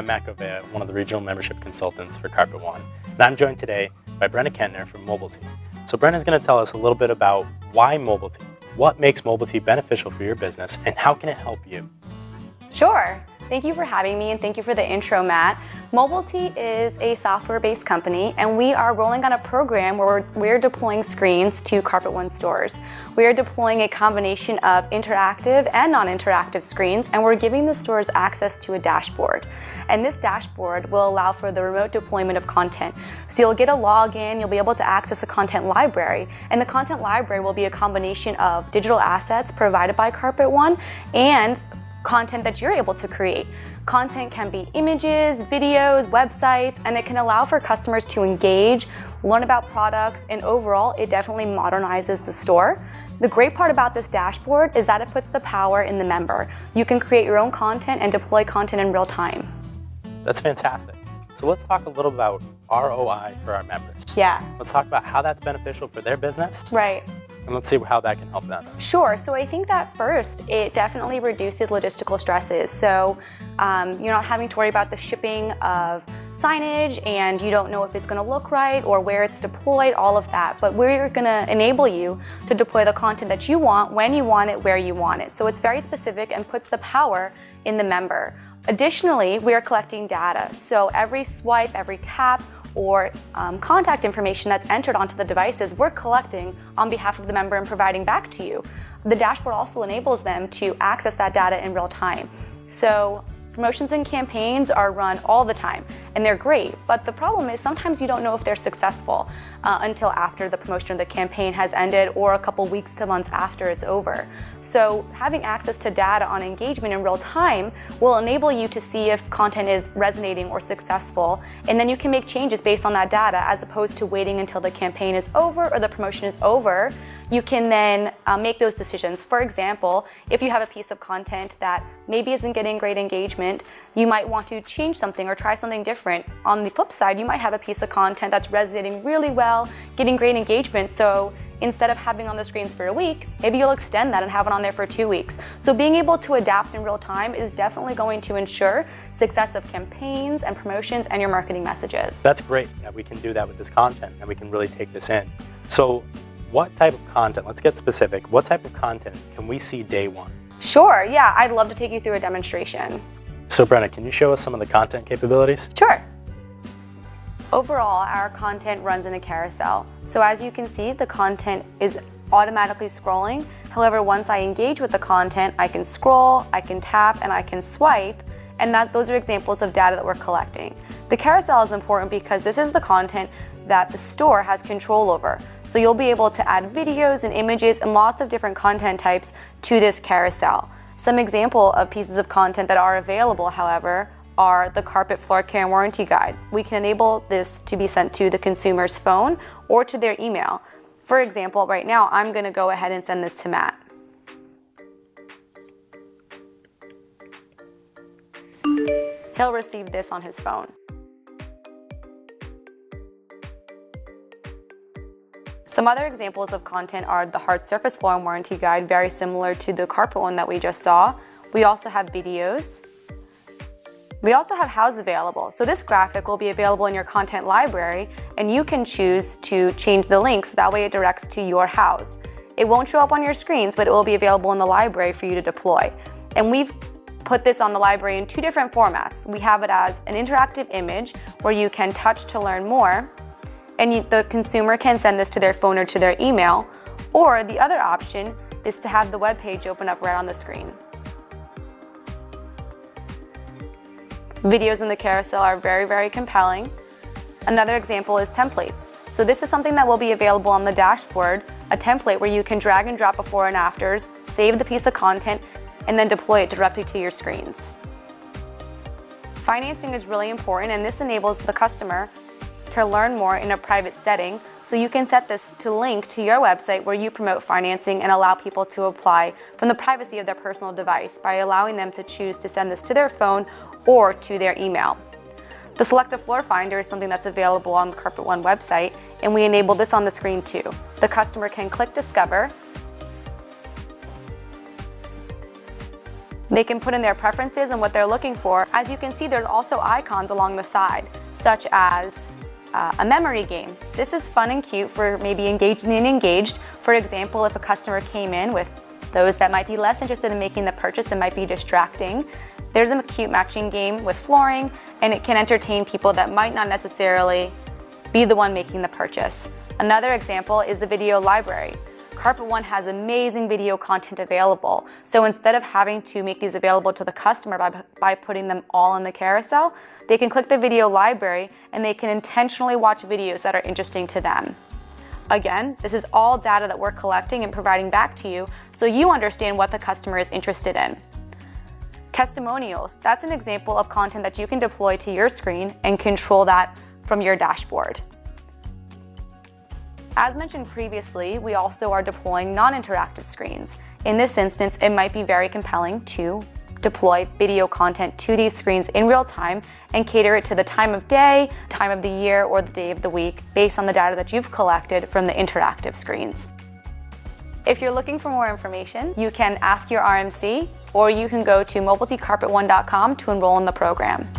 I'm Matt Govea, one of the regional membership consultants for Carpet One, and I'm joined today by Brenna Kentner from MOBLTY. So Brenna's going to tell us a little bit about why MOBLTY, what makes MOBLTY beneficial for your business, and how can it help you? Sure. Thank you for having me and thank you for the intro, Matt. MOBLTY is a software-based company and we are rolling on a program where we're deploying screens to Carpet One stores. We are deploying a combination of interactive and non-interactive screens and we're giving the stores access to a dashboard. And this dashboard will allow for the remote deployment of content. So you'll get a login, you'll be able to access a content library, and the content library will be a combination of digital assets provided by Carpet One and content that you're able to create. Content can be images, videos, websites, and it can allow for customers to engage, learn about products, and overall, it definitely modernizes the store. The great part about this dashboard is that it puts the power in the member. You can create your own content and deploy content in real time. That's fantastic. So let's talk a little about ROI for our members. Yeah. Let's talk about how that's beneficial for their business. Right. And let's see how that can help them. Sure. So I think that first, it definitely reduces logistical stresses. So you're not having to worry about the shipping of signage and you don't know if it's going to look right or where it's deployed, all of that. But we're going to enable you to deploy the content that you want, when you want it, where you want it. So it's very specific and puts the power in the member. Additionally, we are collecting data. So every swipe, every tap, or contact information that's entered onto the devices, we're collecting on behalf of the member and providing back to you. The dashboard also enables them to access that data in real time. So promotions and campaigns are run all the time, and they're great, but the problem is sometimes you don't know if they're successful until after the promotion or the campaign has ended or a couple weeks to months after it's over. So having access to data on engagement in real time will enable you to see if content is resonating or successful, and then you can make changes based on that data as opposed to waiting until the campaign is over or the promotion is over. You can then make those decisions. For example, if you have a piece of content that maybe isn't getting great engagement, you might want to change something or try something different. On the flip side, you might have a piece of content that's resonating really well, getting great engagement. So instead of having on the screens for a week, maybe you'll extend that and have it on there for 2 weeks. So being able to adapt in real time is definitely going to ensure success of campaigns and promotions and your marketing messages. That's great that we can do that with this content and we can really take this in. So what type of content, let's get specific, what type of content can we see day one? Sure, yeah, I'd love to take you through a demonstration. So Brenna, can you show us some of the content capabilities? Sure. Overall, our content runs in a carousel. So as you can see, the content is automatically scrolling. However, once I engage with the content, I can scroll, I can tap, and I can swipe, and those are examples of data that we're collecting. The carousel is important because this is the content that the store has control over. So you'll be able to add videos and images and lots of different content types to this carousel. Some example of pieces of content that are available, however, are the carpet floor care and warranty guide. We can enable this to be sent to the consumer's phone or to their email. For example, right now, I'm going to go ahead and send this to Matt. He'll receive this on his phone. Some other examples of content are the hard surface floor and warranty guide, very similar to the carpet one that we just saw. We also have videos. We also have house available. So this graphic will be available in your content library and you can choose to change the link so that way it directs to your house. It won't show up on your screens, but it will be available in the library for you to deploy. And we've put this on the library in 2 different formats. We have it as an interactive image where you can touch to learn more, and the consumer can send this to their phone or to their email, or the other option is to have the web page open up right on the screen. Videos in the carousel are very, very compelling. Another example is templates. So this is something that will be available on the dashboard, a template where you can drag and drop before and afters, save the piece of content, and then deploy it directly to your screens. Financing is really important, and this enables the customer to learn more in a private setting. So you can set this to link to your website where you promote financing and allow people to apply from the privacy of their personal device by allowing them to choose to send this to their phone or to their email. The Select a Floor Finder is something that's available on the Carpet One website, and we enable this on the screen too. The customer can click Discover, They can put in their preferences and what they're looking for. As you can see, there's also icons along the side, such as a memory game. This is fun and cute for maybe engaged and engaged. For example, if a customer came in with those that might be less interested in making the purchase and might be distracting, there's a cute matching game with flooring, and it can entertain people that might not necessarily be the one making the purchase. Another example is the video library. Carpet One has amazing video content available. So instead of having to make these available to the customer by putting them all in the carousel, they can click the video library and they can intentionally watch videos that are interesting to them. Again, this is all data that we're collecting and providing back to you so you understand what the customer is interested in. Testimonials, that's an example of content that you can deploy to your screen and control that from your dashboard. As mentioned previously, we also are deploying non-interactive screens. In this instance, it might be very compelling to deploy video content to these screens in real time and cater it to the time of day, time of the year, or the day of the week based on the data that you've collected from the interactive screens. If you're looking for more information, you can ask your RMC or you can go to MOBLTYcarpet1.com to enroll in the program.